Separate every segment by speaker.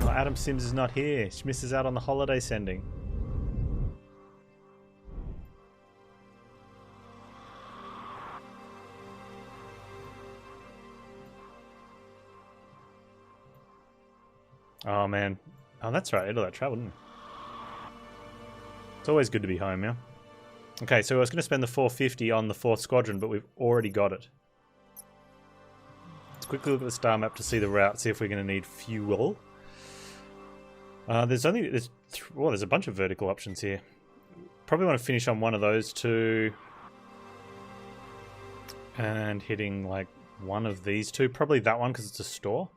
Speaker 1: Oh, Adam Sims is not here. She misses out on the holiday sending. Oh man. Oh, that's right. All that travel, didn't it? It's always good to be home, yeah? Okay, so I was going to spend the 450 on the 4th Squadron, but we've already got it. Let's quickly look at the star map to see the route, see if we're going to need fuel. There's a bunch of vertical options here. Probably want to finish on one of those two. And hitting like one of these two. Probably that one because it's a store.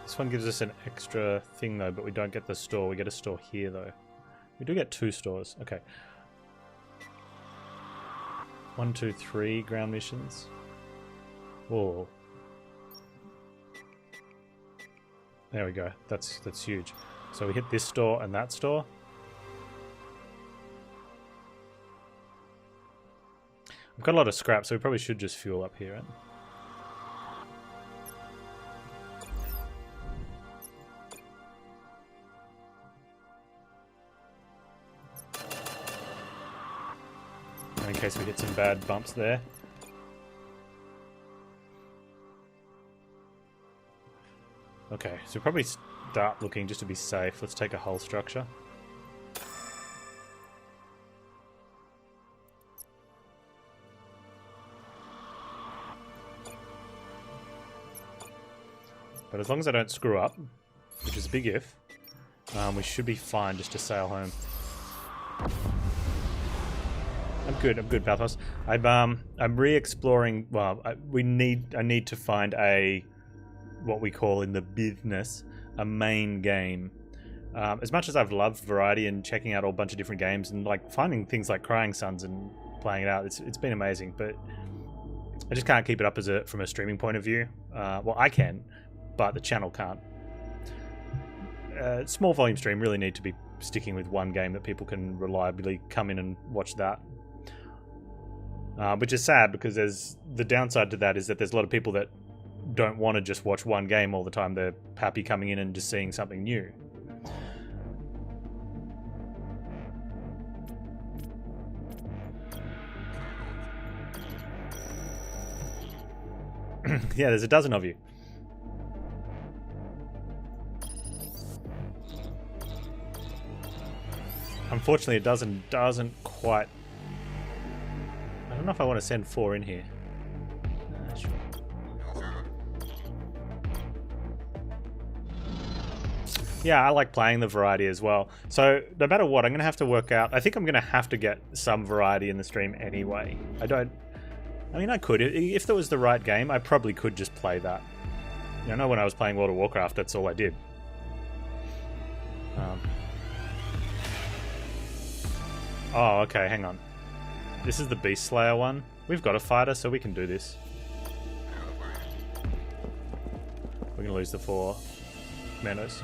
Speaker 1: This one gives us an extra thing though, but we don't get the store. We get a store here though. We do get 2 stores. Okay. 1, 2, 3 ground missions. Whoa. There we go. That's huge. So we hit this store and that store. We've got a lot of scrap, so we probably should just fuel up here, right? In case we hit some bad bumps there. Okay, so we'll probably start looking just to be safe. Let's take a hull structure. But as long as I don't screw up, which is a big if, we should be fine just to sail home. I'm good, Balthos. I'm re-exploring. Well, I need to find what we call in the business a main game. As much as I've loved variety and checking out a bunch of different games and like finding things like Crying Suns and playing it out, it's been amazing. But I just can't keep it up from a streaming point of view. Well, I can, but the channel can't. Small volume stream really need to be sticking with one game that people can reliably come in and watch that. Which is sad because the downside to that is that there's a lot of people that don't want to just watch one game all the time. They're happy coming in and just seeing something new. Yeah, there's a dozen of you. Unfortunately, it doesn't quite. I don't know if I want to send 4 in here. Sure. Yeah, I like playing the variety as well. So no matter what, I'm going to have to work out. I think I'm going to have to get some variety in the stream anyway. I mean, I could. If there was the right game, I probably could just play that. You know, when I was playing World of Warcraft, that's all I did. Oh, okay, hang on. This is the Beast Slayer one. We've got a fighter, so we can do this. We're going to lose the 4 Manos.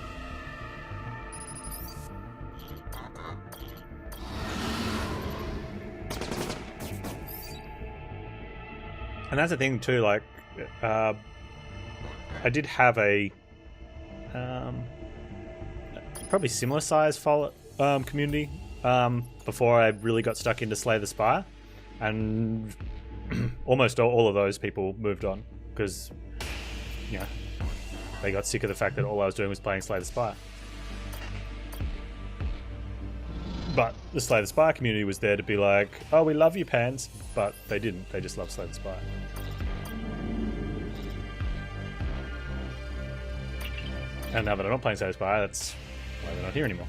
Speaker 1: And that's the thing too, like, I did have a probably similar size community before I really got stuck into Slay the Spire, and almost all of those people moved on because, you know, they got sick of the fact that all I was doing was playing Slay the Spire. But the Slay the Spire community was there to be like, oh, we love you, Panz, but they didn't. They just loved Slay the Spire. And now that I'm not playing Slay the Spire, that's why they're not here anymore.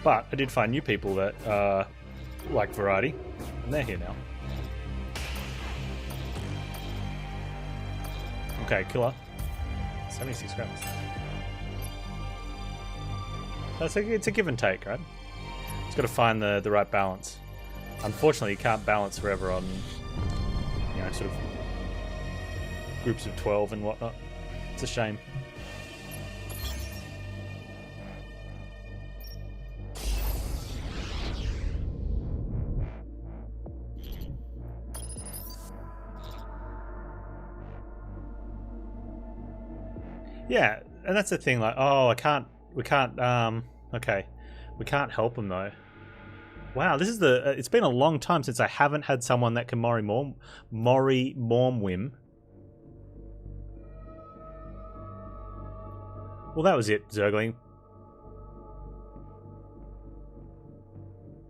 Speaker 1: But I did find new people that like variety, and they're here now. Okay, killer. 76 grams. It's a give and take, right? It's got to find the right balance. Unfortunately, you can't balance forever on, you know, sort of groups of 12 and whatnot. It's a shame. Yeah, and that's the thing. Like, oh, we can't. Okay, we can't help them though. Wow, this is the. It's been a long time since I haven't had someone that can Mori Mormwim. Well, that was it, Zergling.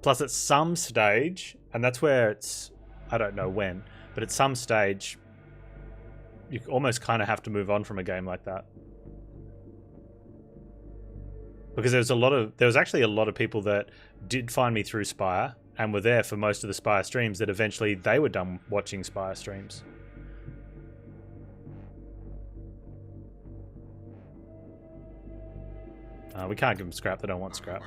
Speaker 1: Plus, at some stage, and that's where it's. I don't know when, but at some stage, you almost kind of have to move on from a game like that. Because there was actually a lot of people that did find me through Spire and were there for most of the Spire streams that eventually they were done watching Spire streams. We can't give them scrap, they don't want scrap.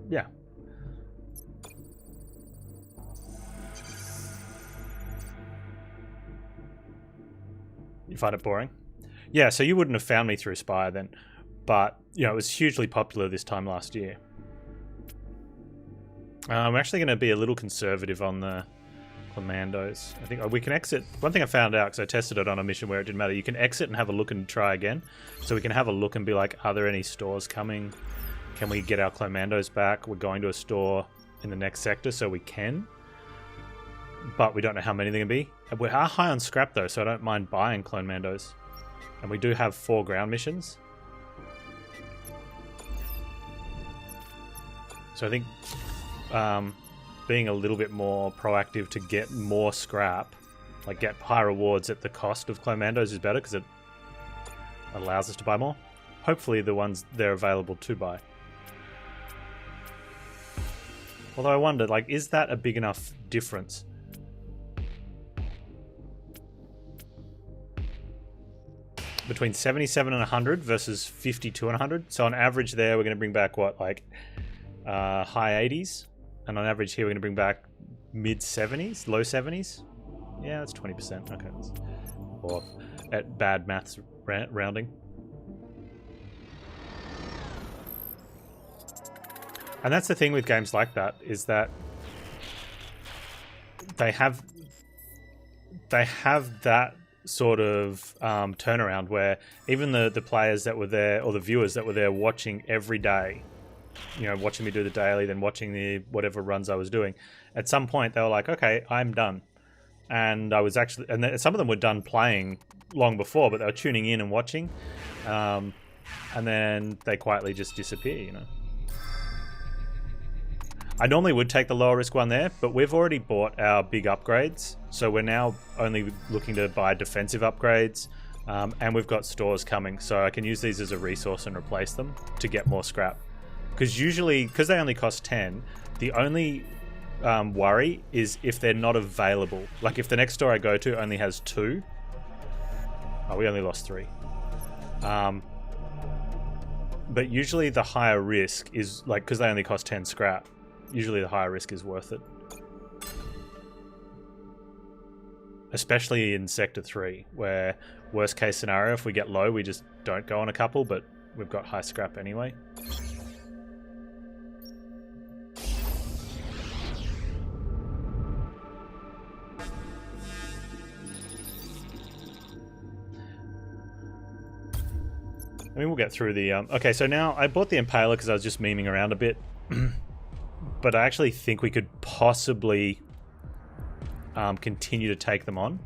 Speaker 1: Yeah. You find it boring? Yeah, so you wouldn't have found me through Spire then. But, you know, it was hugely popular this time last year. I'm actually going to be a little conservative on the commandos. I think we can exit. One thing I found out, because I tested it on a mission where it didn't matter, you can exit and have a look and try again. So we can have a look and be like, are there any stores coming? Can we get our commandos back? We're going to a store in the next sector, so we can. But we don't know how many they're going to be. We are high on scrap though, so I don't mind buying clone mandos. And we do have 4 ground missions. So I think being a little bit more proactive to get more scrap, like get high rewards at the cost of clone mandos, is better because it allows us to buy more. Hopefully the ones they're available to buy. Although I wonder, like, is that a big enough difference? Between 77 and 100 versus 52 and 100. So on average there, we're going to bring back what, like high 80s? And on average here, we're going to bring back mid 70s, low 70s? Yeah, that's 20%. Okay. Or at bad maths rounding. And that's the thing with games like that, is that they have that sort of turnaround where even the players that were there, or the viewers that were there watching every day, you know, watching me do the daily, then watching the whatever runs I was doing, at some point they were like, okay, I'm done. And I was actually, and some of them were done playing long before, but they were tuning in and watching, and then they quietly just disappear, you know. I normally would take the lower risk one there, but we've already bought our big upgrades, so we're now only looking to buy defensive upgrades, and we've got stores coming, so I can use these as a resource and replace them to get more scrap. Because usually, because they only cost 10, the only worry is if they're not available. Like if the next store I go to only has 2. Oh, we only lost 3. But usually the higher risk is, like, because they only cost 10 scrap, usually the higher risk is worth it. Especially in Sector 3, where worst case scenario, if we get low, we just don't go on a couple, but we've got high scrap anyway. I mean, we'll get through the... Okay, so now I bought the Impaler because I was just memeing around a bit. But I actually think we could possibly continue to take them on.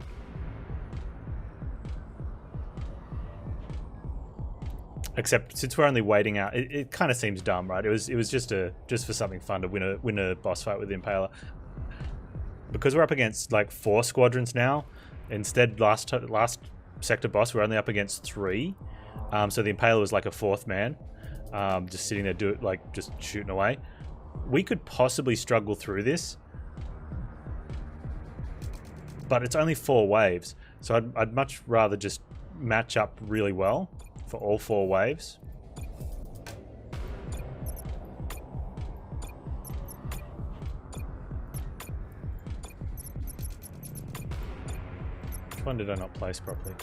Speaker 1: Except since we're only waiting out, it kind of seems dumb, right? It was just for something fun to win a boss fight with the Impaler. Because we're up against like 4 squadrons now. Instead, last sector boss, we're only up against 3. So the Impaler was like a 4th man, just sitting there, just shooting away. We could possibly struggle through this, but it's only 4 waves, so I'd much rather just match up really well for all 4 waves. Which one did I not place properly?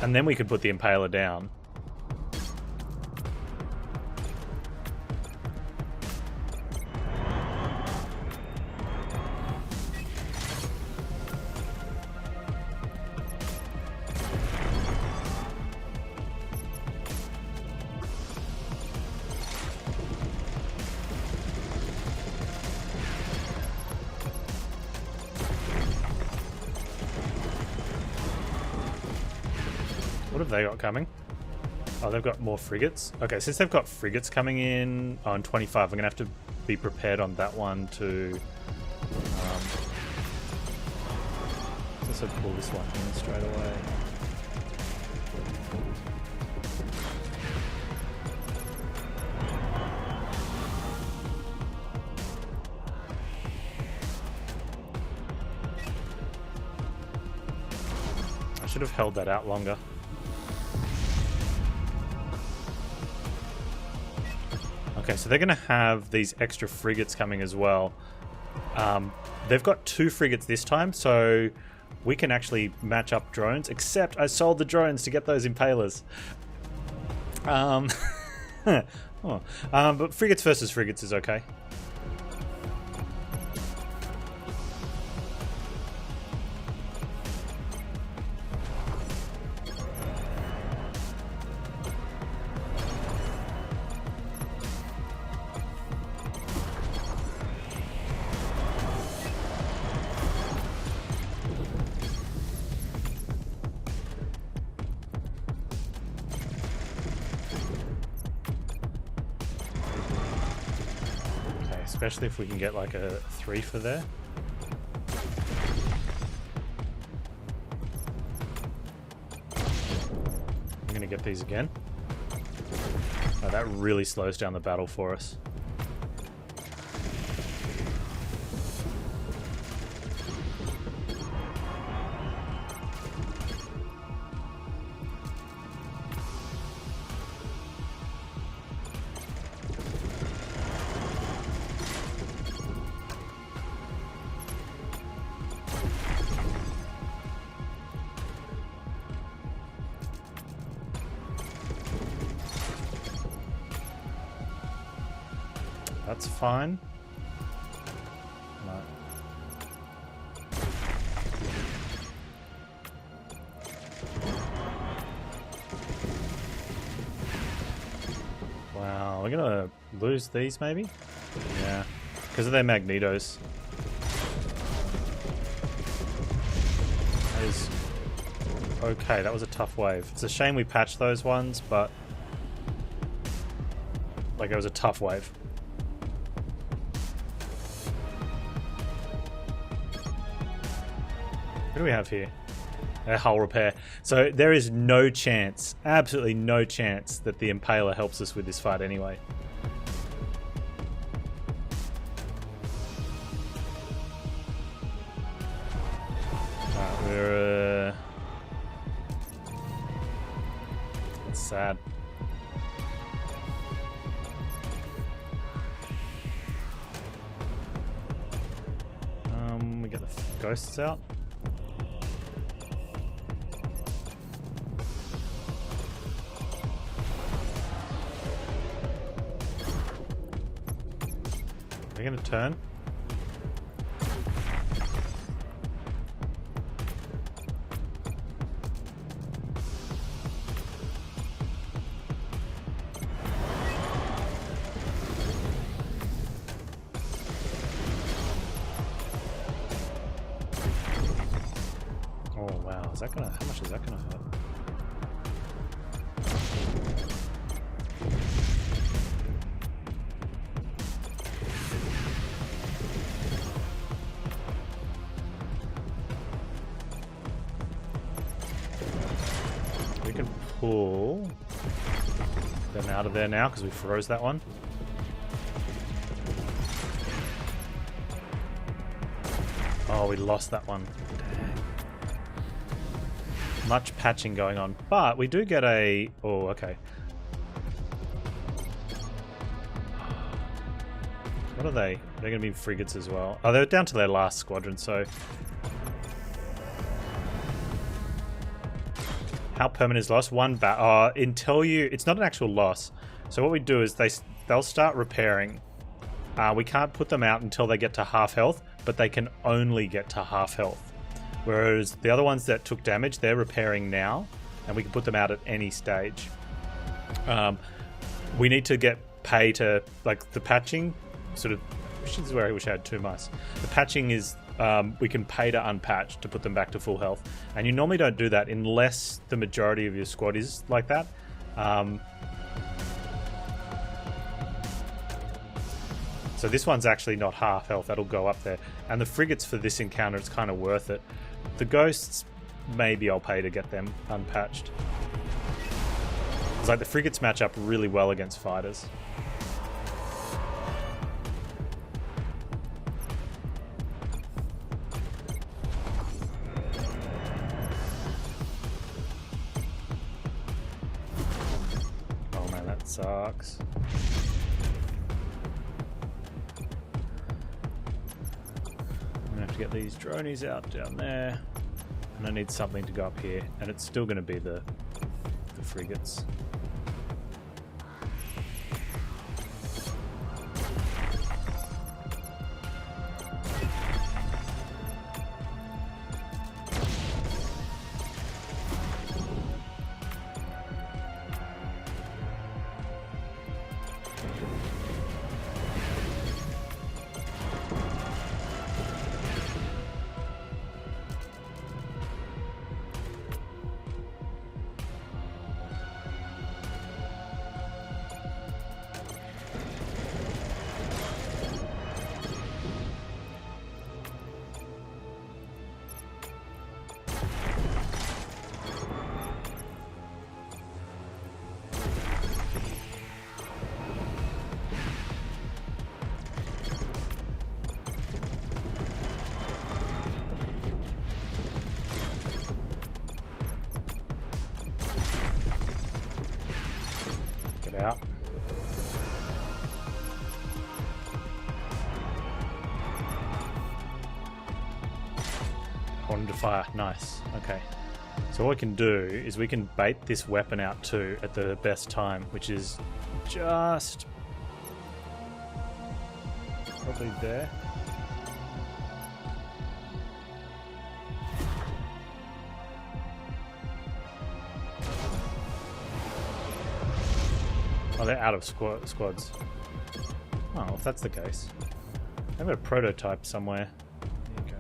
Speaker 1: And then we could put the Impaler down. What have they got coming? Oh, they've got more frigates. Okay, since they've got frigates coming in on 25, I'm going to have to be prepared on that one to... let's also pull this one in straight away. I should have held that out longer. Okay, so they're going to have these extra frigates coming as well. They've got 2 frigates this time, so we can actually match up drones, except I sold the drones to get those impalers. But frigates versus frigates is okay. Especially if we can get like a 3 for there. I'm going to get these again. Oh, that really slows down the battle for us. That's fine. No. Wow, we're gonna lose these maybe? Yeah, because of their magnetos. That is okay, that was a tough wave. It's a shame we patched those ones, but like it was a tough wave. What do we have here? A hull repair. So there is no chance, absolutely no chance, that the Impaler helps us with this fight anyway. Alright, we're... That's sad. We get the ghosts out. Are we going to turn? Oh wow, is that gonna, how much is that gonna hurt? We can pull them out of there now because we froze that one. Oh, we lost that one. Dang. Much patching going on, but we do get a... Oh, okay. What are they? They're going to be frigates as well. Oh, they're down to their last squadron, so... How permanent is loss? One until you... It's not an actual loss. So what we do is they'll start repairing. We can't put them out until they get to half health, but they can only get to half health. Whereas the other ones that took damage, they're repairing now, and we can put them out at any stage. We need to get pay to... Like, the patching sort of... This is where I wish I had 2 mice. The patching is we can pay to unpatch to put them back to full health. And you normally don't do that unless the majority of your squad is like that. So this one's actually not half health. That'll go up there. And the frigates for this encounter, it's kind of worth it. The ghosts, maybe I'll pay to get them unpatched. It's like the frigates match up really well against fighters. Oh man, that sucks. I'm gonna have to get these dronies out down there. And I need something to go up here. And it's still gonna be the frigates. Out. Wanted to fire. Nice. Okay. So what we can do is we can bait this weapon out too at the best time, which is just probably there. Oh, they're out of squads. Oh, if that's the case. I've got a prototype somewhere. There you go.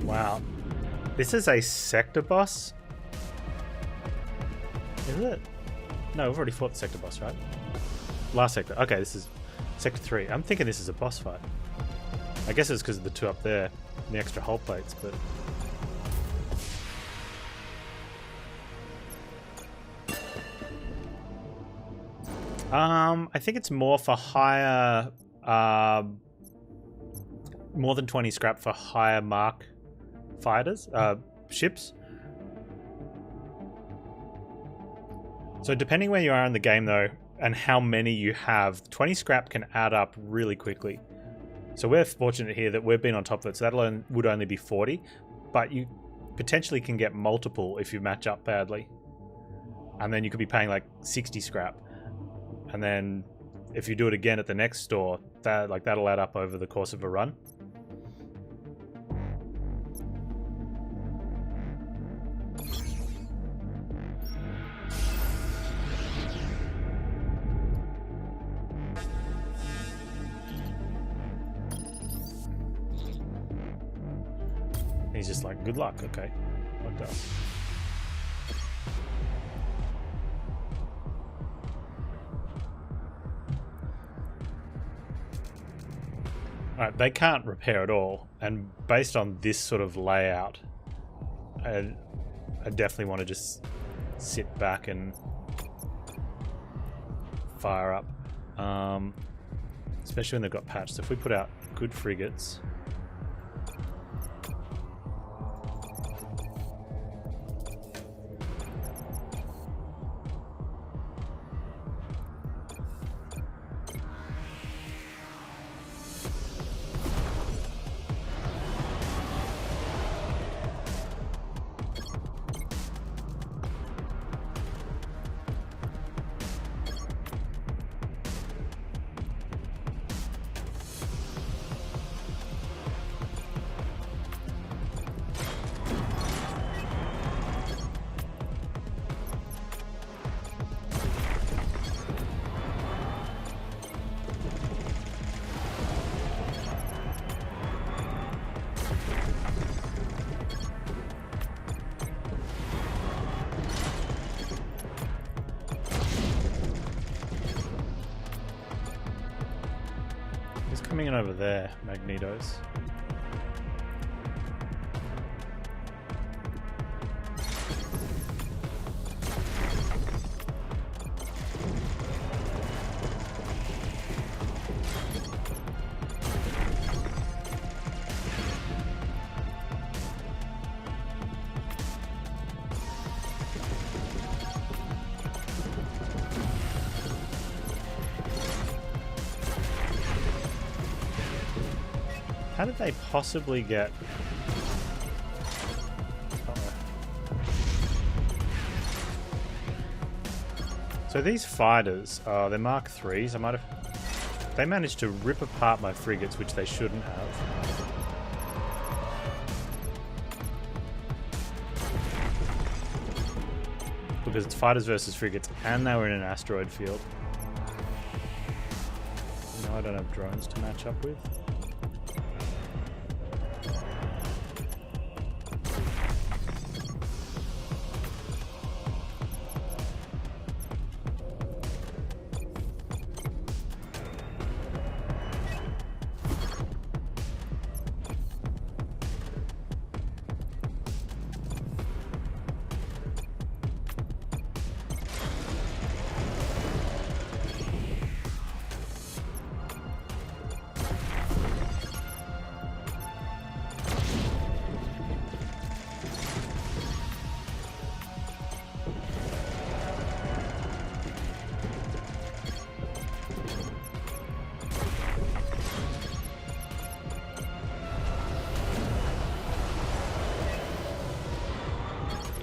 Speaker 1: Wow. This is a sector boss? Is it? No, we've already fought the sector boss, right? Last sector. Okay, this is sector 3. I'm thinking this is a boss fight. I guess it's because of the two up there and the extra hull plates, but... I think it's more for higher... more than 20 scrap for higher mark fighters, ships. So depending where you are in the game though, and how many you have, 20 scrap can add up really quickly. So we're fortunate here that we've been on top of it, so that would only be 40, but you potentially can get multiple if you match up badly. And then you could be paying like 60 scrap. And then if you do it again at the next store, that'll add up over the course of a run. He's just like, good luck, okay. What does? Alright, they can't repair at all, and based on this sort of layout, I definitely want to just sit back and fire up. Especially when they've got patched. So if we put out good frigates... coming in over there, Magnetos? How did they possibly get... So these fighters, they're Mark 3s. I might have... They managed to rip apart my frigates, which they shouldn't have. Because it's fighters versus frigates, and they were in an asteroid field. No, I don't have drones to match up with.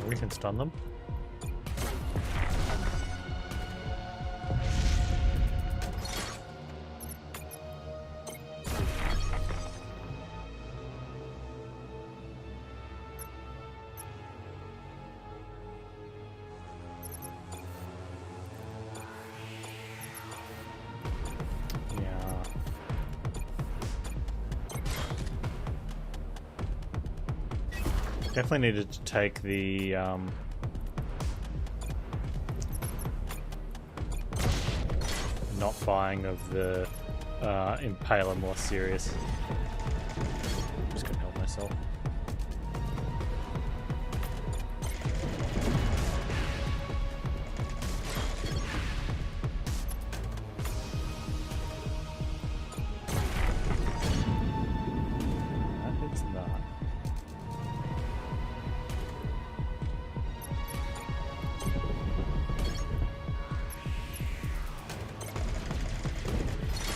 Speaker 1: We can stun them. Definitely needed to take the not buying of the Impaler more serious. Just couldn't help myself.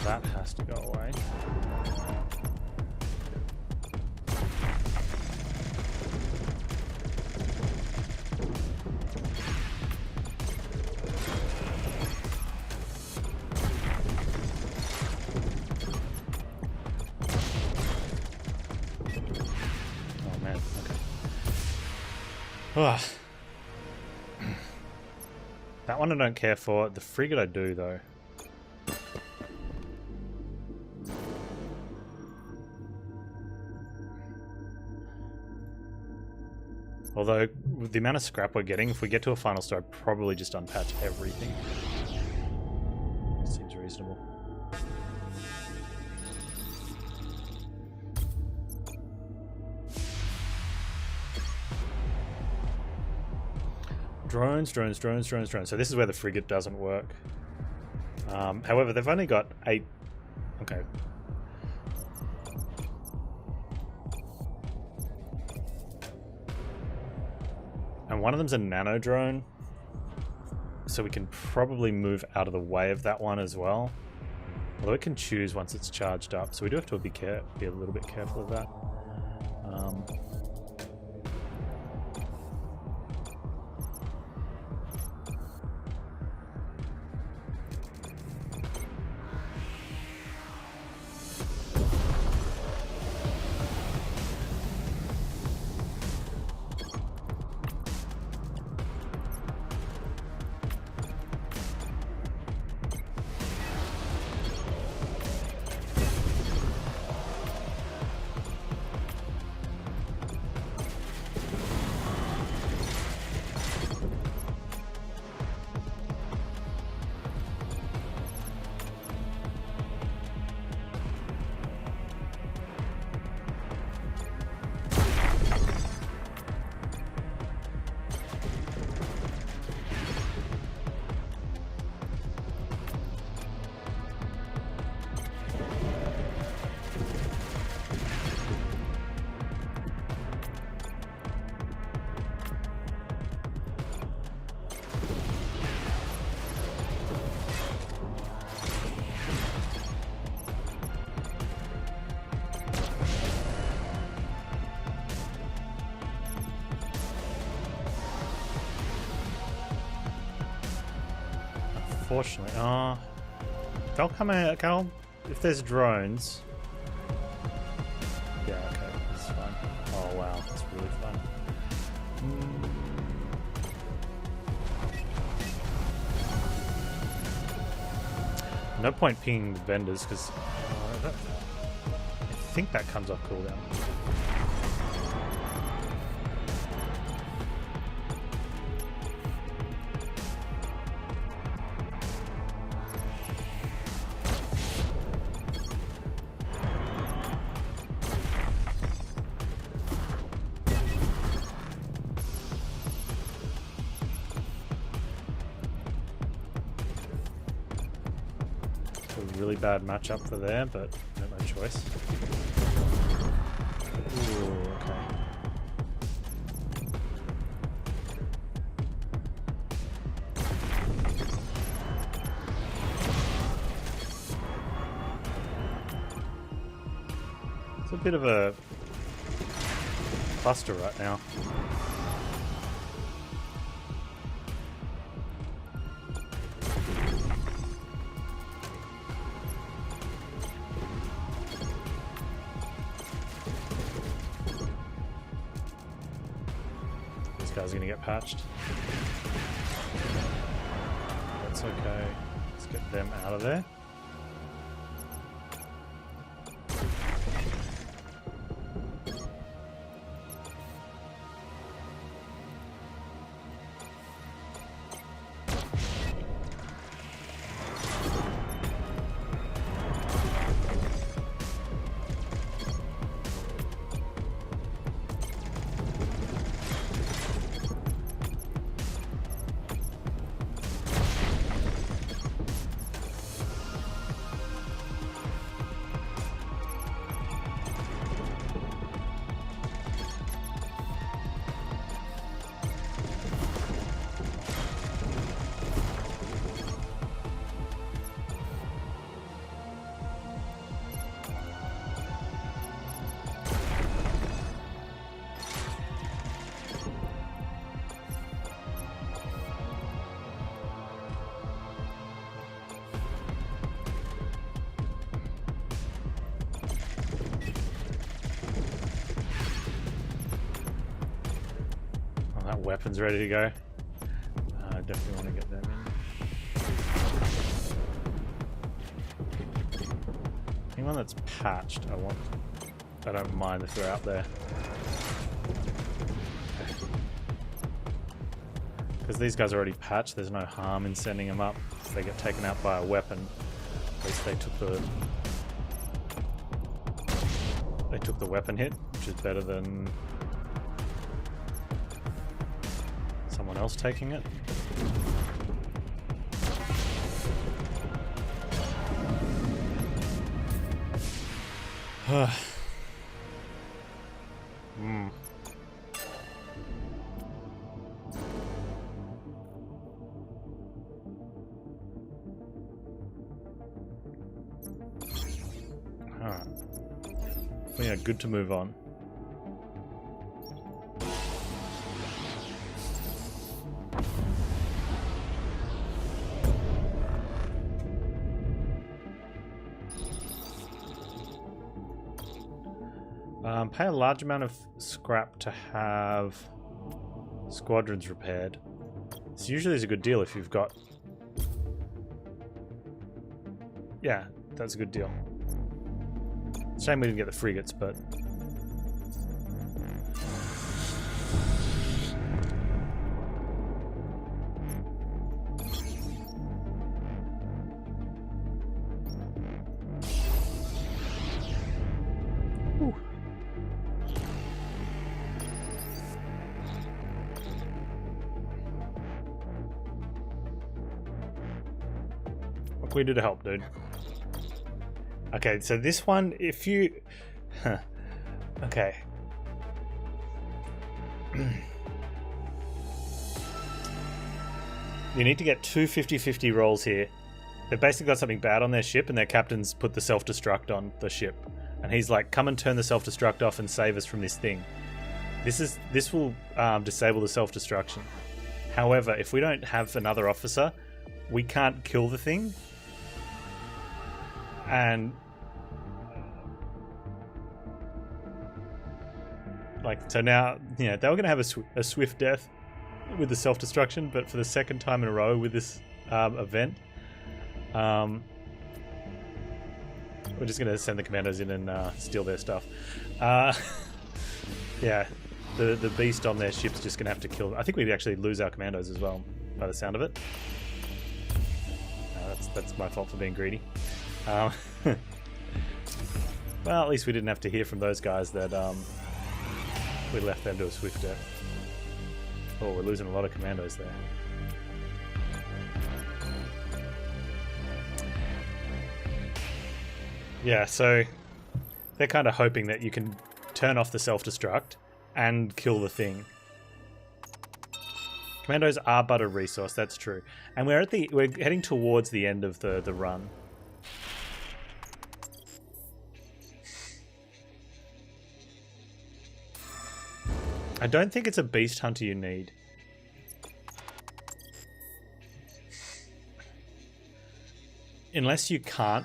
Speaker 1: That has to go away. Oh man, okay. Ugh. That one I don't care for. The frigate I do though. Although, with the amount of scrap we're getting, if we get to a final star, I'd probably just unpatch everything. Seems reasonable. Drones. So this is where the frigate doesn't work. However, they've only got 8... Okay. And one of them's a nano drone, so we can probably move out of the way of that one as well. Although it can choose once it's charged up, so we do have to be a little bit careful of that. unfortunately. They'll come out. If there's drones. Yeah, okay, that's fine. Oh wow, that's really fun. No point pinging the vendors because I think that comes off cooldown. Really bad matchup for there, but no choice. Ooh, okay. It's a bit of a cluster right now. Guy's gonna get patched. That's okay. Let's get them out of there. Weapons ready to go. I definitely want to get them in. Anyone that's patched, I don't mind if they're out there. Because these guys are already patched, there's no harm in sending them up. If they get taken out by a weapon, at least they took the weapon hit, which is better than someone else taking it. Alright. Well, yeah, good to move on. Pay a large amount of scrap to have squadrons repaired. This usually is a good deal if you've got... Yeah, that's a good deal. Shame we didn't get the frigates, but... Whew. What can we do to help, dude? Okay, so this one, if you... Okay. You need to get two 50-50 rolls here. They've basically got something bad on their ship and their captain's put the self-destruct on the ship. And he's like, come and turn the self-destruct off and save us from this thing. This will disable the self-destruction. However, if we don't have another officer, we can't kill the thing. And like, so now, you know, they were going to have a swift death with the self-destruction, but for the second time in a row with this event, we're just going to send the commandos in and steal their stuff. Yeah, the beast on their ship's just going to have to kill. I think we'd actually lose our commandos as well, by the sound of it. That's my fault for being greedy. Well, at least we didn't have to hear from those guys that we left them to a swift death. Oh, we're losing a lot of commandos there. Yeah, so they're kind of hoping that you can turn off the self-destruct and kill the thing. Commandos are but a resource, that's true. And we're heading towards the end of the run. I don't think it's a beast hunter you need. Unless you can't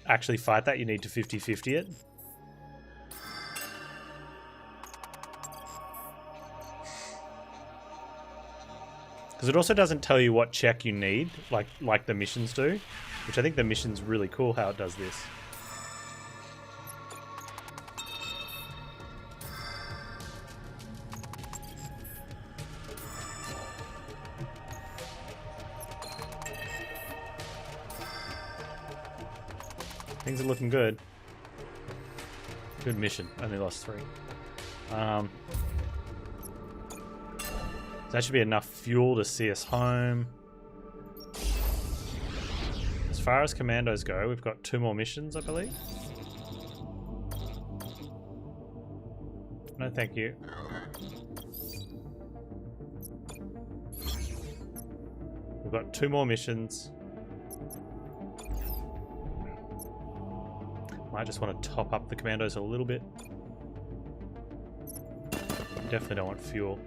Speaker 1: actually fight that, you need to 50-50 it. Because it also doesn't tell you what check you need, like the missions do, which I think the mission's really cool how it does this. Things are looking good. Good mission. Only lost 3. So that should be enough fuel to see us home. As far as commandos go, we've got 2 more missions, I believe. No, thank you. We've got 2 more missions. I just want to top up the commandos a little bit. Definitely don't want fuel.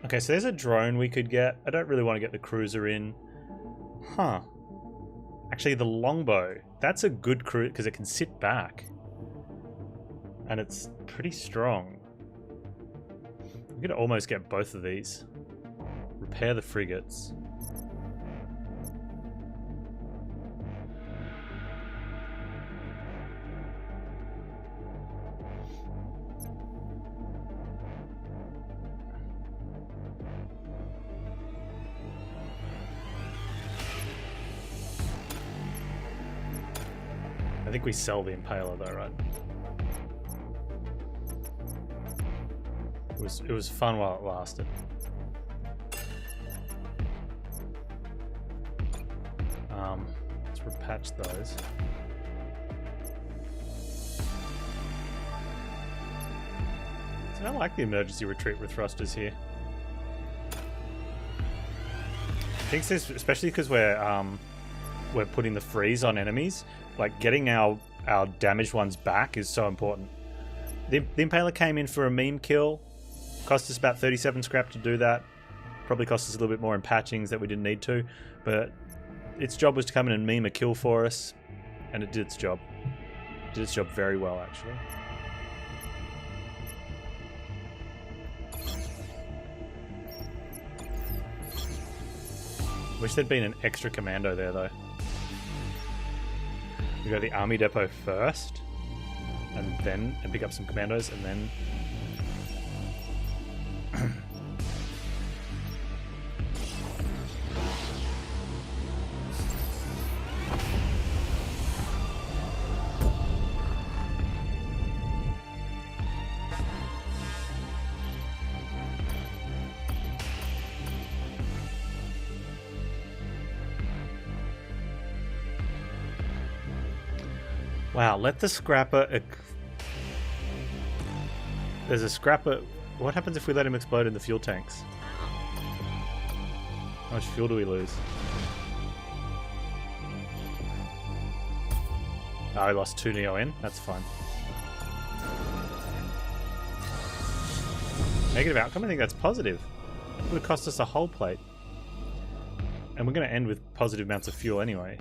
Speaker 1: Okay, so there's a drone we could get. I don't really want to get the cruiser in. Huh. Actually, the longbow. That's a good cruise because it can sit back. And it's pretty strong. We could almost get both of these. Repair the frigates. I think we sell the Impaler though, right? It was fun while it lasted. Let's repatch those. So I like the emergency retreat with thrusters here. I think this, especially because we're putting the freeze on enemies. Like, getting our damaged ones back is so important. The Impaler came in for a meme kill. Cost us about 37 scrap to do that. Probably cost us a little bit more in patchings that we didn't need to. But its job was to come in and meme a kill for us. And it did its job. It did its job very well, actually. Wish there'd been an extra commando there, though. We go to the army depot first, and pick up some commandos, and then wow, let the scrapper... There's a scrapper... What happens if we let him explode in the fuel tanks? How much fuel do we lose? Oh, I lost 2 Neo in. That's fine. Negative outcome? I think that's positive. It would have cost us a whole plate. And we're going to end with positive amounts of fuel anyway.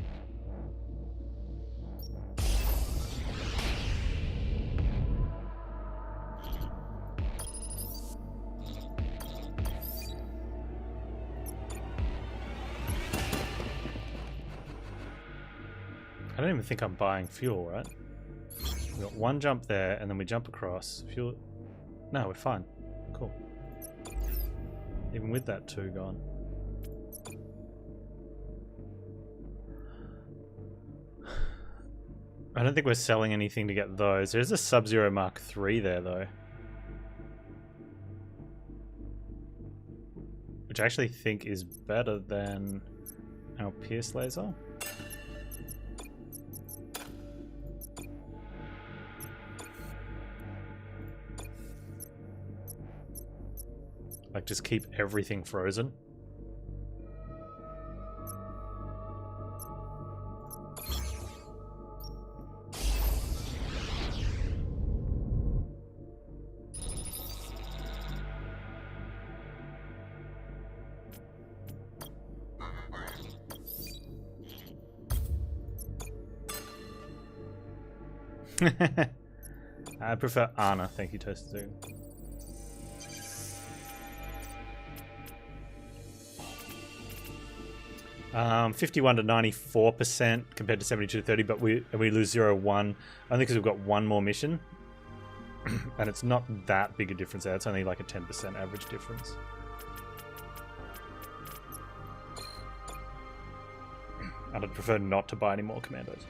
Speaker 1: I don't even think I'm buying fuel, right? We've got one jump there, and then we jump across. Fuel... No, we're fine. Cool. Even with that 2 gone. I don't think we're selling anything to get those. There's a Sub-Zero Mark III there, though. Which I actually think is better than our Pierce Laser. Like, just keep everything frozen. I prefer Anna, thank you, Toasted. 51 to 94% compared to 72 to 30, but we lose 0-1 only because we've got one more mission. And it's not that big a difference there, it's only like a 10% average difference. And I'd prefer not to buy any more commandos.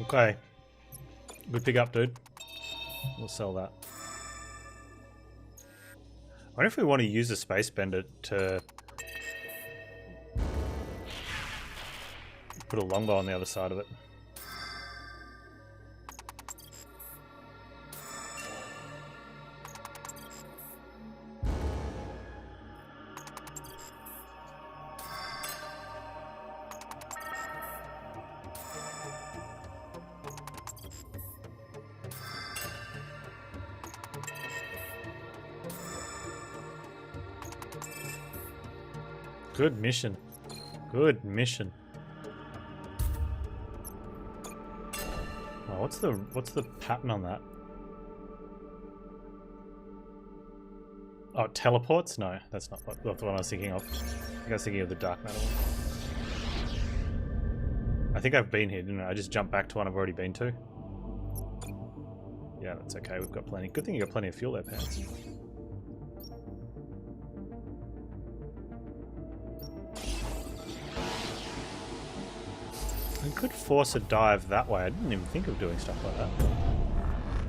Speaker 1: Okay. Good pick up, dude. We'll sell that. I wonder if we want to use a space bender to put a longbow on the other side of it. Good mission. Good mission. Oh, what's the pattern on that? Oh, teleports? No, that's not the one I was thinking of. I think I was thinking of the dark matter one. I think I've been here, didn't I? I just jumped back to one I've already been to. Yeah, that's okay. We've got plenty. Good thing you got plenty of fuel there, Panz. I could force a dive that way. I didn't even think of doing stuff like that.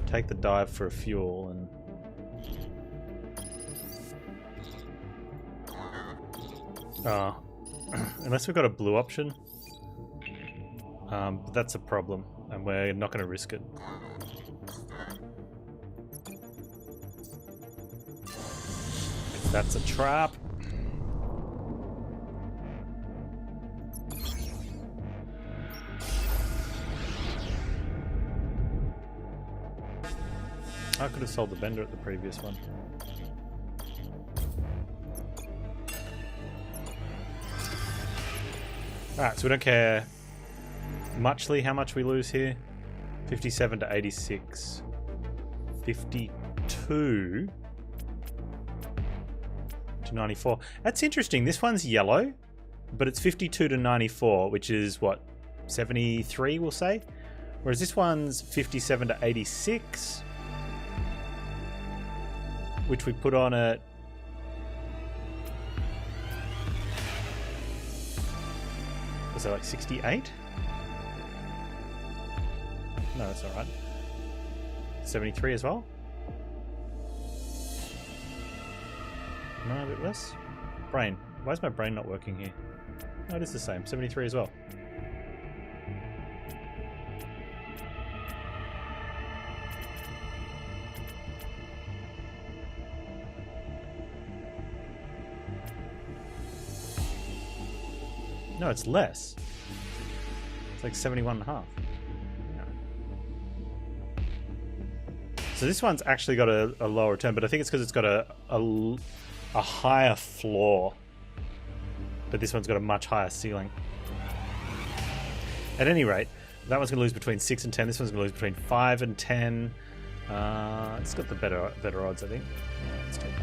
Speaker 1: Take the dive for a fuel and... unless we've got a blue option. But that's a problem, and we're not going to risk it. That's a trap. I could have sold the bender at the previous one. Alright, so we don't care muchly how much we lose here. 57 to 86. 52 to 94. That's interesting. This one's yellow, but it's 52 to 94, which is what? 73, we'll say? Whereas this one's 57 to 86. Which we put on at... Was that like 68? No, that's alright. 73 as well? No, a bit less. Brain. Why is my brain not working here? No, it is the same. 73 as well. No, it's less. It's like 71.5. No, So this one's actually got a lower return, but I think it's because it's got a higher floor. But this one's got a much higher ceiling. At any rate, that one's going to lose between 6 and 10. This one's going to lose between 5 and 10. It's got the better odds, I think. Yeah, let's take that.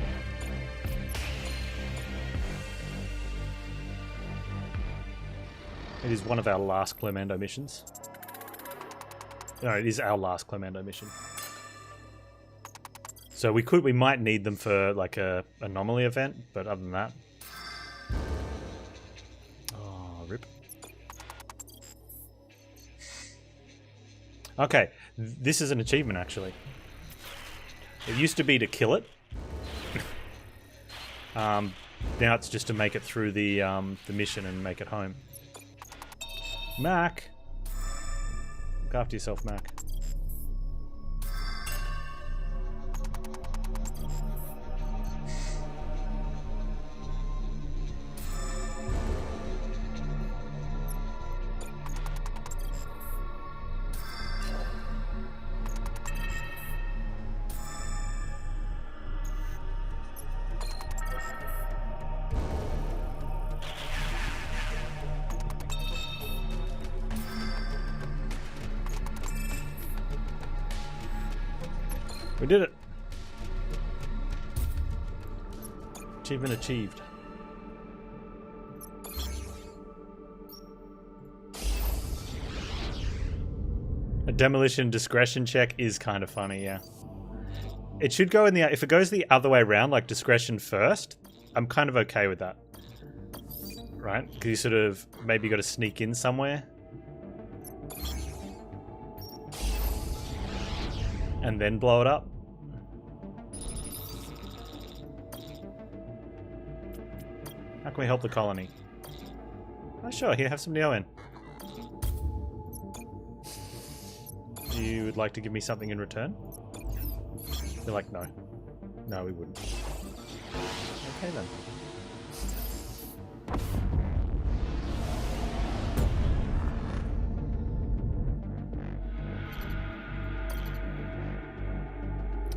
Speaker 1: It is one of our last Clemando missions. No, it is our last Clemando mission. So we might need them for like a anomaly event, but other than that. Oh, rip. Okay, this is an achievement actually. It used to be to kill it. Now it's just to make it through the mission and make it home. Mac! Look after yourself, Mac. We did it! Achievement achieved. A demolition discretion check is kind of funny, yeah. It should go in the... If it goes the other way around, like discretion first, I'm kind of okay with that. Right? Because you sort of maybe got to sneak in somewhere. And then blow it up. How can we help the colony? Oh, sure, here, have some Neo in. You would like to give me something in return? You're like, no. No, we wouldn't. Okay, then.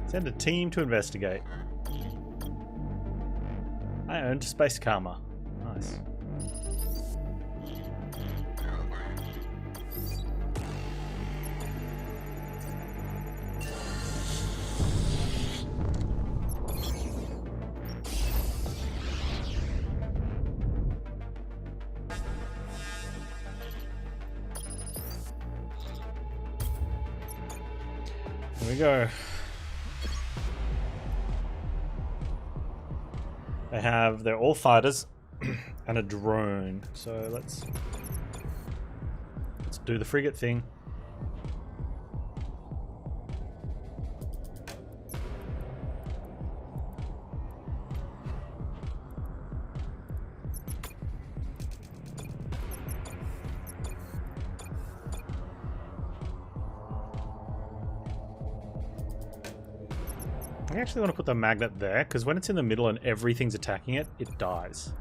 Speaker 1: Send a team to investigate. I earned space karma. Nice. Here we go. They're all fighters and a drone. So let's do the frigate thing. I actually want to put the magnet there, because when it's in the middle and everything's attacking it, it dies.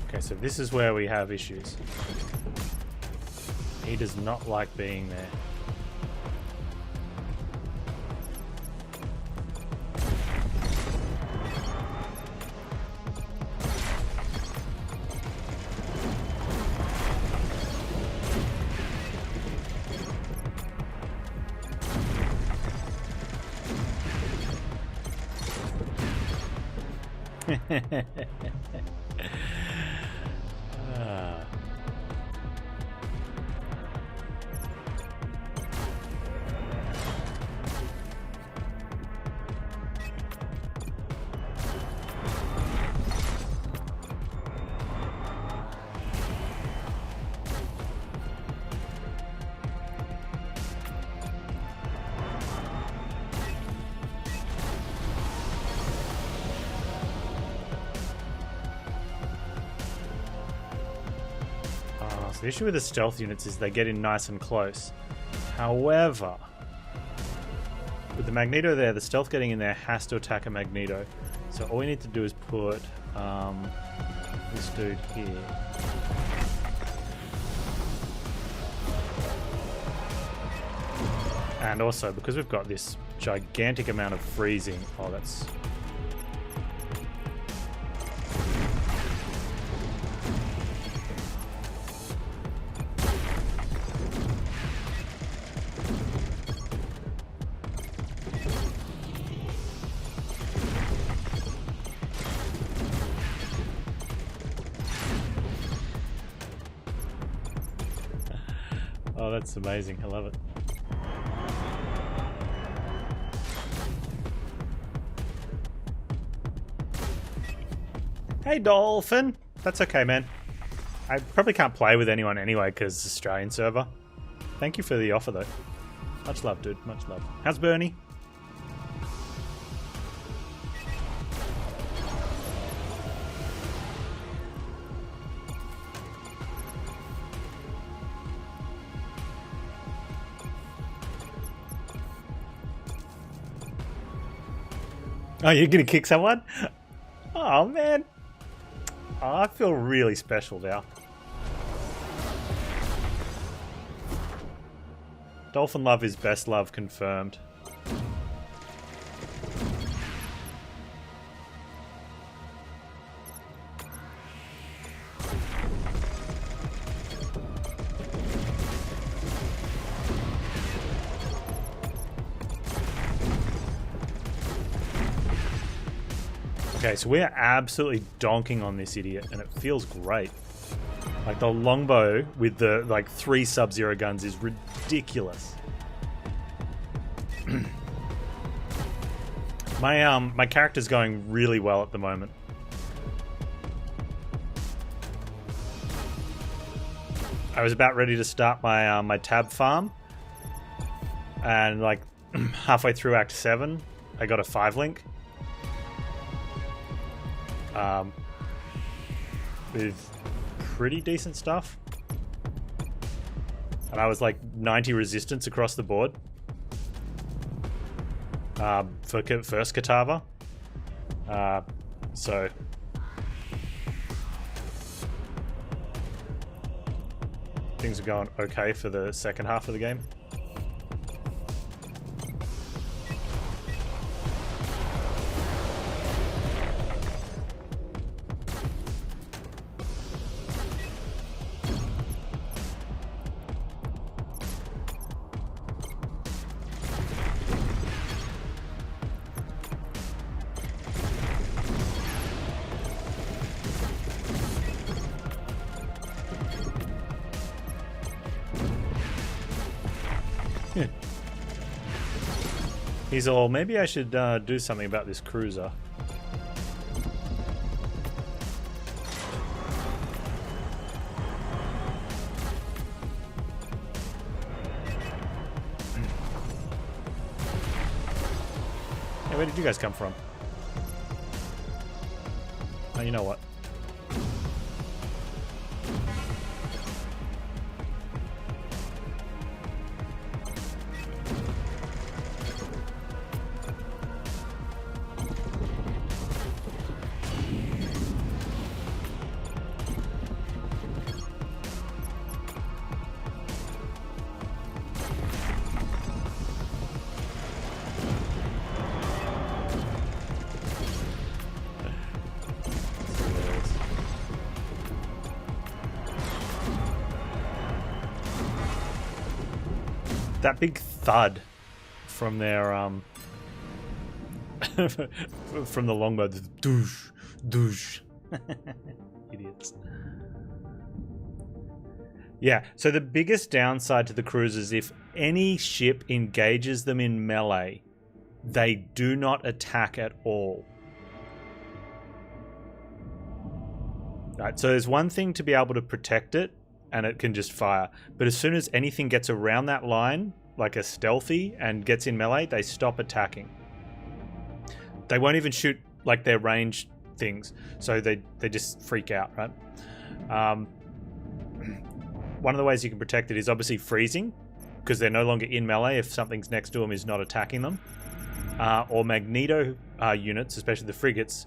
Speaker 1: Okay, so this is where we have issues. He does not like being there. So the issue with the stealth units is they get in nice and close. However, with the Magneto there, the stealth getting in there has to attack a Magneto. So all we need to do is put this dude here. And also, because we've got this gigantic amount of freezing... Oh, that's... Oh, that's amazing. I love it. Hey, Dolphin. That's okay, man. I probably can't play with anyone anyway because it's Australian server. Thank you for the offer, though. Much love, dude. Much love. How's Bernie? Oh, you're gonna kick someone? Oh, man. Oh, I feel really special now. Dolphin love is best love confirmed. Okay, so we're absolutely donking on this idiot, and it feels great. Like, the longbow with the, like, 3 Sub-Zero guns is ridiculous. My character's going really well at the moment. I was about ready to start my my tab farm, and, like, halfway through Act 7, I got a 5-link. With pretty decent stuff, and I was like 90 resistance across the board for first Katava, so things are going okay for the second half of the game. He's all, maybe I should do something about this cruiser. Hey, where did you guys come from? Oh, you know what? That big thud from their from the longbow, the douche, douche. Idiots. Yeah, so the biggest downside to the cruisers, if any ship engages them in melee, they do not attack at all. Right, so there's one thing to be able to protect it, and it can just fire. But as soon as anything gets around that line, like a stealthy, and gets in melee, they stop attacking. They won't even shoot like their ranged things, so they just freak out, right? one of the ways you can protect it is obviously freezing, because they're no longer in melee if something's next to them is not attacking them. Or magneto units, especially the frigates,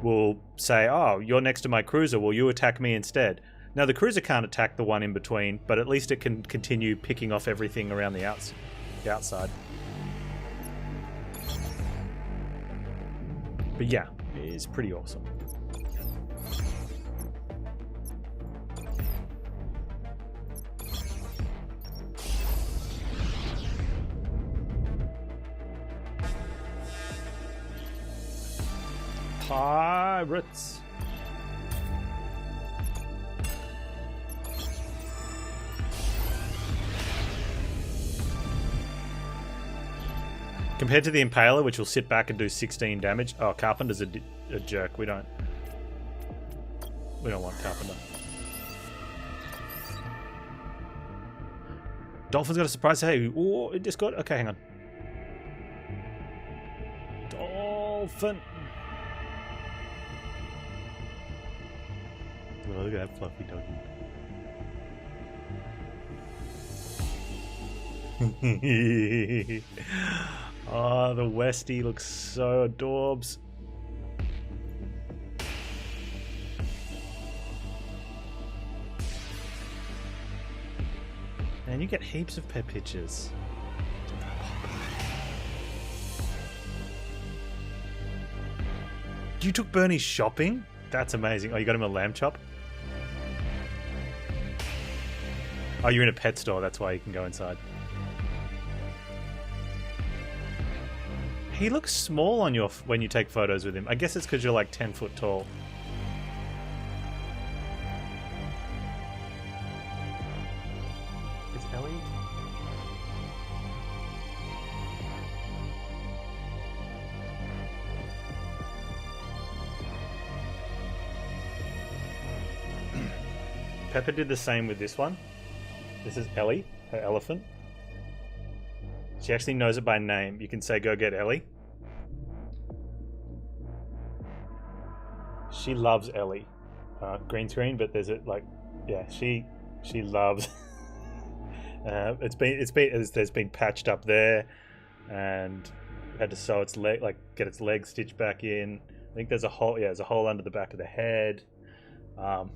Speaker 1: will say, oh, you're next to my cruiser, will you attack me instead? Now, the cruiser can't attack the one in between, but at least it can continue picking off everything around the outside. But yeah, it is pretty awesome. Pirates. Compared to the Impaler, which will sit back and do 16 damage. Oh, Carpenter's a jerk. We don't want Carpenter. Dolphin's got a surprise. Hey, oh, it just got. Okay, hang on. Dolphin. Oh, look at that fluffy doggy. Oh, the Westie looks so adorbs. Man, you get heaps of pet pictures. You took Bernie shopping? That's amazing. Oh, you got him a lamb chop? Oh, you're in a pet store, that's why you can go inside. He looks small on your when you take photos with him. I guess it's because you're like 10 foot tall. Is Ellie? Pepper did the same with this one. This is Ellie, her elephant. She actually knows it by name. You can say, go get Ellie. She loves Ellie. Green screen, but there's it like, yeah, she loves. There's been patched up there, and had to sew its leg, like get its leg stitched back in. I think there's a hole. Yeah, there's a hole under the back of the head. But.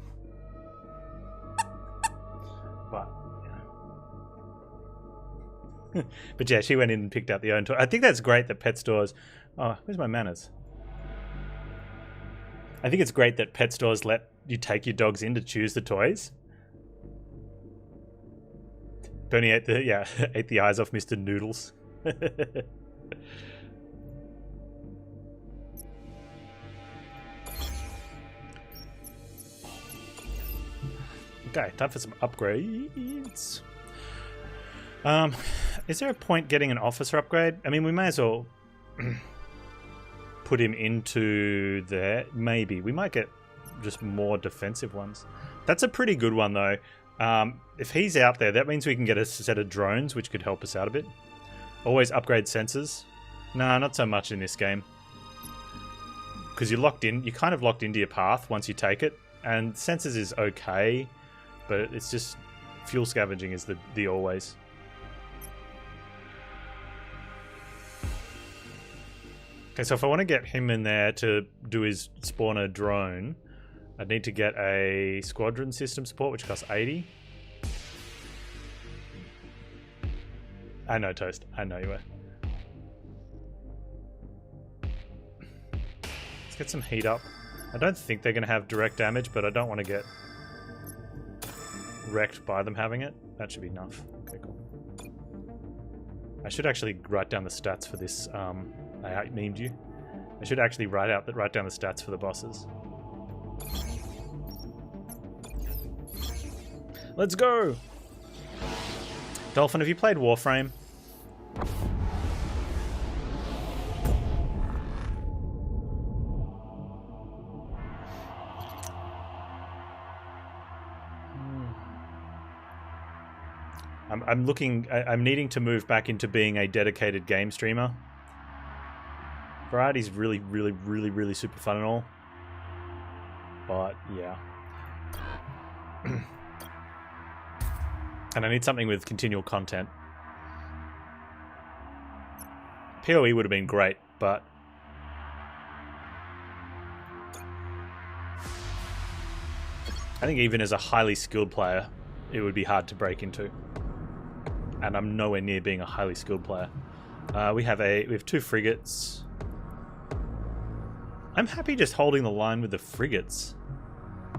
Speaker 1: But yeah, she went in and picked out the own toy. I think that's great that pet stores... Oh, where's my manners? I think it's great that pet stores let you take your dogs in to choose the toys. Bernie ate the eyes off Mr. Noodles. Okay, time for some upgrades. Is there a point getting an officer upgrade? I mean, we may as well put him into there. Maybe. We might get just more defensive ones. That's a pretty good one, though. If he's out there, that means we can get a set of drones, which could help us out a bit. Always upgrade sensors. Nah, not so much in this game. Because you're locked in. You're kind of locked into your path once you take it. And sensors is okay, but it's just... Fuel scavenging is the always. Okay, so if I want to get him in there to do his spawner drone, I'd need to get a squadron system support, which costs 80. I know, Toast. I know you were. Let's get some heat up. I don't think they're going to have direct damage, but I don't want to get wrecked by them having it. That should be enough. Okay, cool. I should actually write down the stats for this. I out-memed you. I should actually write down the stats for the bosses. Let's go! Dolphin, have you played Warframe? I'm needing to move back into being a dedicated game streamer. Variety's really, really, really, really super fun and all. But, yeah. And I need something with continual content. PoE would have been great, but I think even as a highly skilled player, it would be hard to break into. And I'm nowhere near being a highly skilled player. We have 2 frigates. I'm happy just holding the line with the frigates.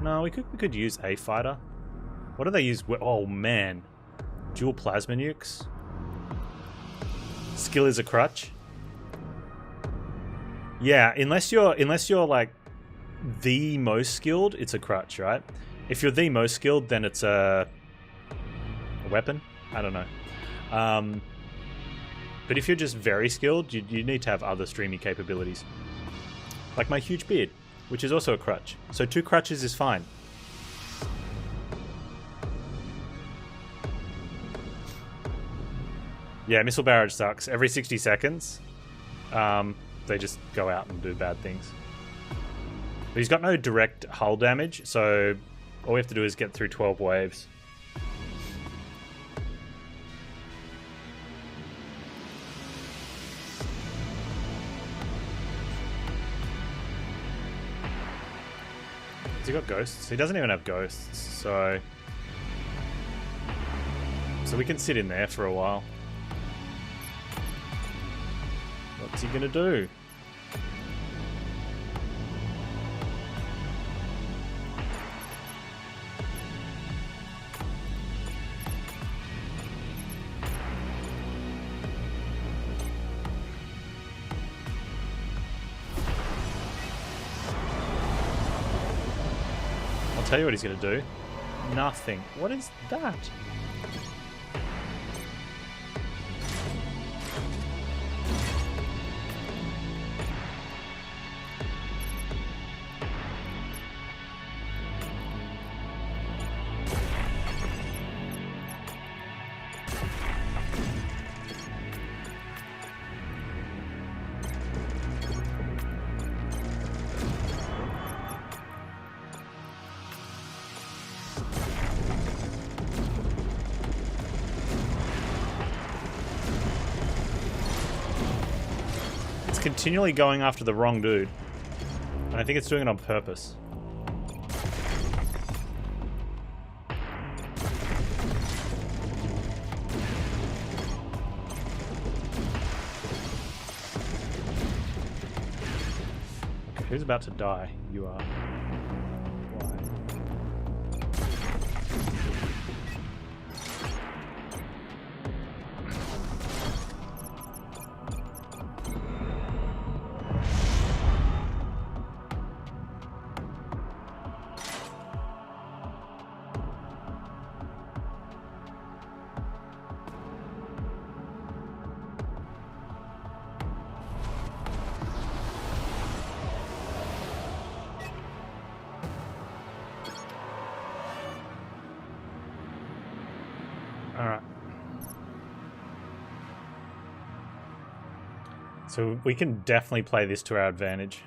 Speaker 1: No, we could use a fighter. What do they use? Oh man, dual plasma nukes. Skill is a crutch. Yeah, unless you're like the most skilled, it's a crutch, right? If you're the most skilled, then it's a weapon. I don't know. But if you're just very skilled, you need to have other streamy capabilities. Like my huge beard, which is also a crutch. So 2 crutches is fine. Yeah, missile barrage sucks. Every 60 seconds, they just go out and do bad things. But he's got no direct hull damage, so all we have to do is get through 12 waves. Has he got ghosts? He doesn't even have ghosts, so we can sit in there for a while. What's he gonna do? I'll tell you what he's gonna do. Nothing. What is that? Continually going after the wrong dude. And I think it's doing it on purpose. Okay, who's about to die? You are. Why? Alright. So we can definitely play this to our advantage.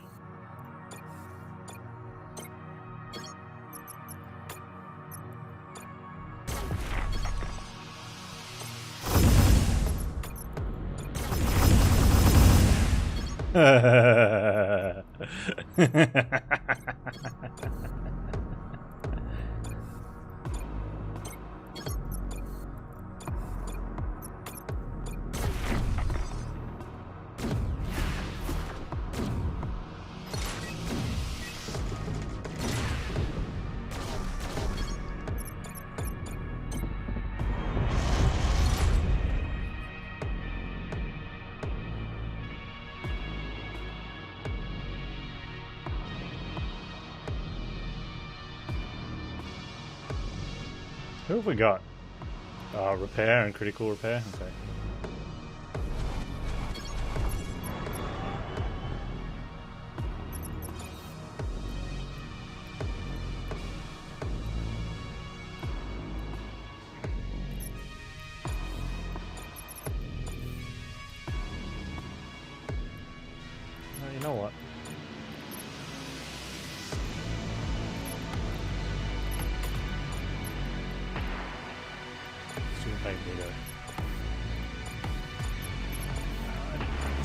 Speaker 1: Who have we got? Repair and critical repair? Okay. You know what?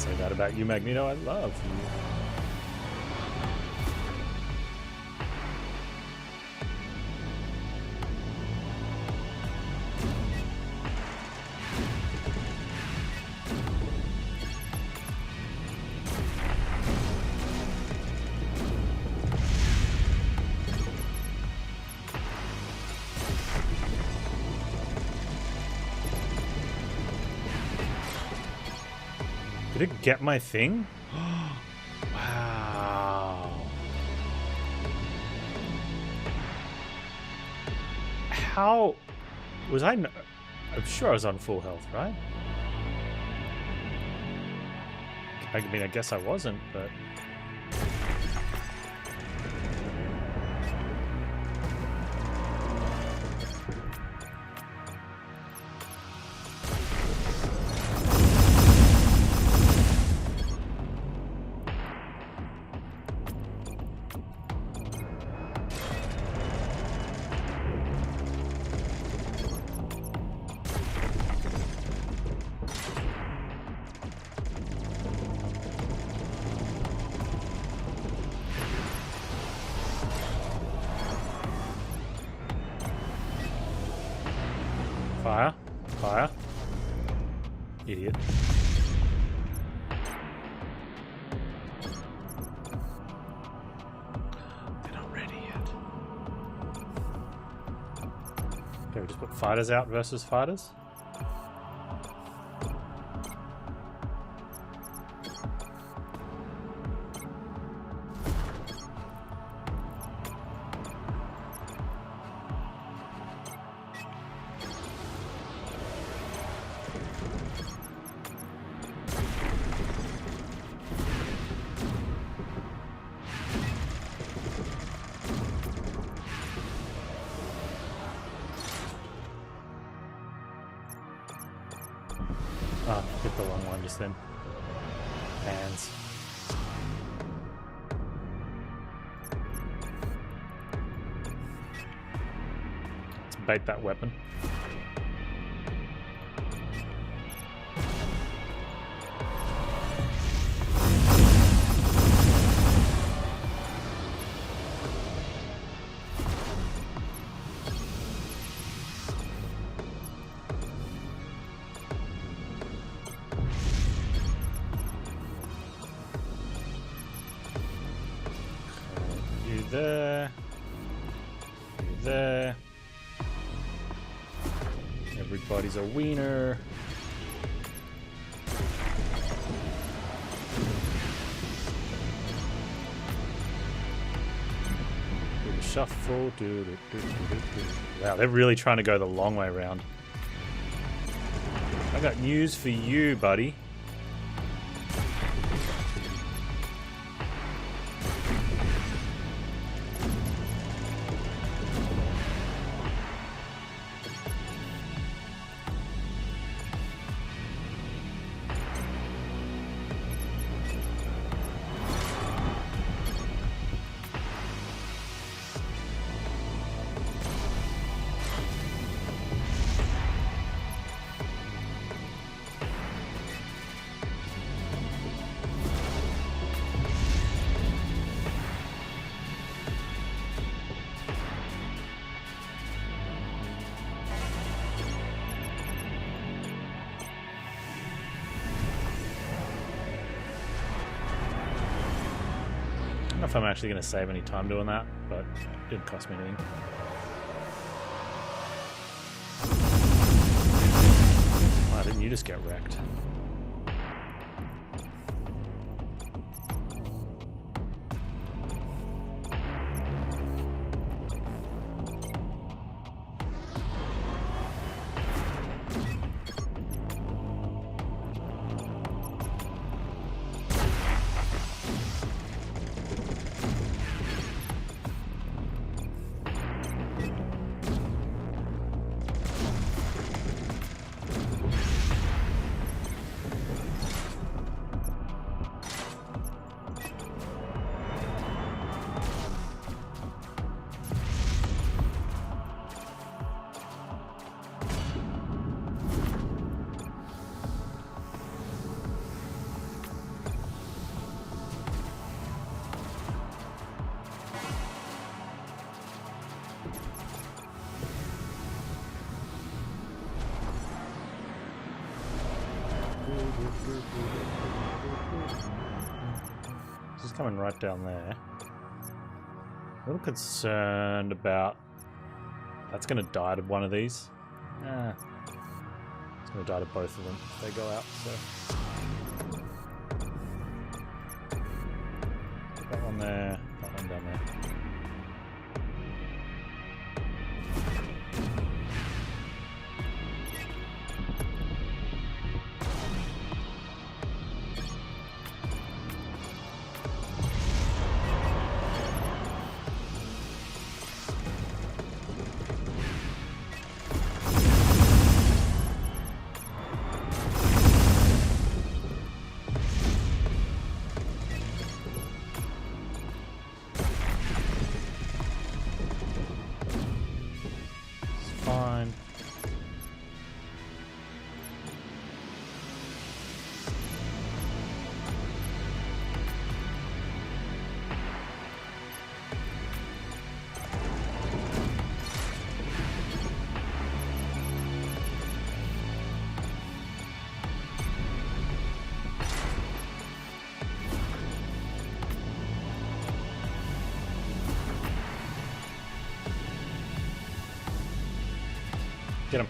Speaker 1: say that about you, Magneto. I love you. Did it get my thing? Wow. How was I? I'm sure I was on full health, right? I mean, I guess I wasn't, but. Fire. Fire. Idiot. They're not ready yet. Okay, we just put fighters out versus fighters. Oh, hit the wrong one just then. Panz. Let's bait that weapon. There. There. Everybody's a wiener. Do the shuffle. Wow, they're really trying to go the long way around. I got news for you, buddy. I don't know if I'm actually going to save any time doing that, but it didn't cost me anything. Why didn't you just get wrecked? This is coming right down there. A little concerned about... That's going to die to one of these. It's going to die to both of them if they go out, so... That one there, that one down there. Fine. Get him.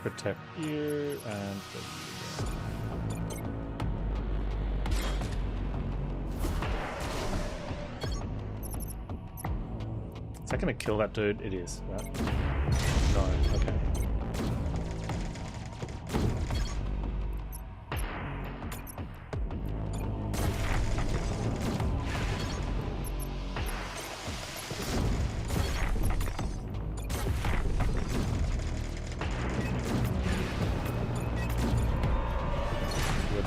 Speaker 1: Protect you and... Is that gonna kill that dude? It is, right? No, okay.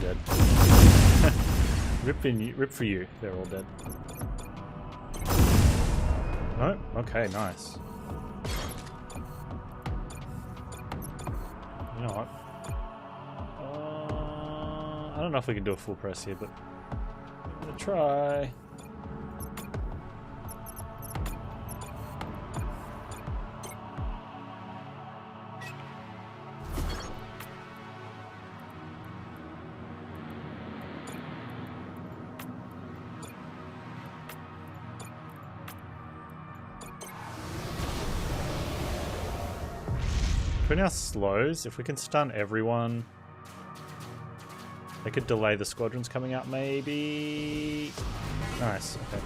Speaker 1: Dead. Rip for you. They're all dead. No? Okay, nice. You know what? I don't know if we can do a full press here, but I'm gonna try. Putting our slows, if we can stun everyone, they could delay the squadrons coming out, maybe. Nice, okay.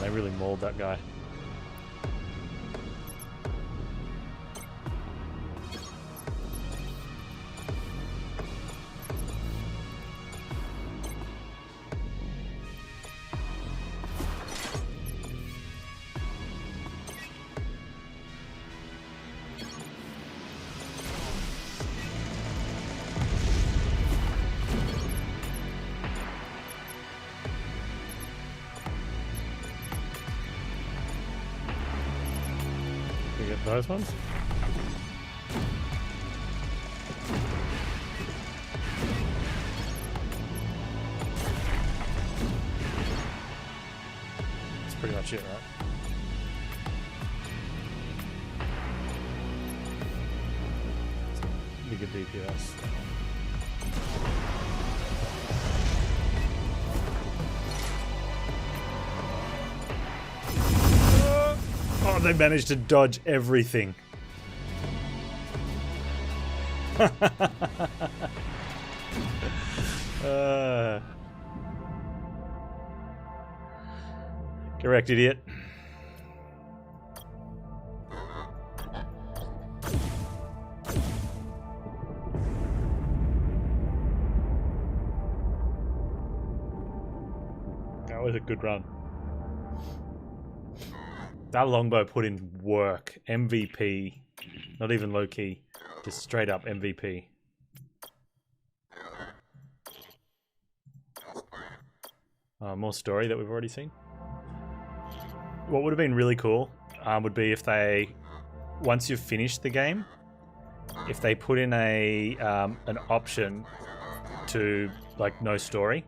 Speaker 1: They really mauled that guy. Get those ones. That's pretty much it, right? Bigger DPS. Oh, they managed to dodge everything. Correct, idiot. That was a good run. That longbow put in work. MVP. Not even low key. Just straight up MVP. More story that we've already seen. What would have been really cool would be if they, once you've finished the game, if they put in a an option to like no story.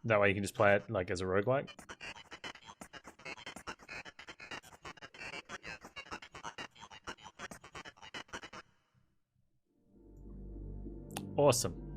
Speaker 1: That way you can just play it like as a roguelike. Awesome.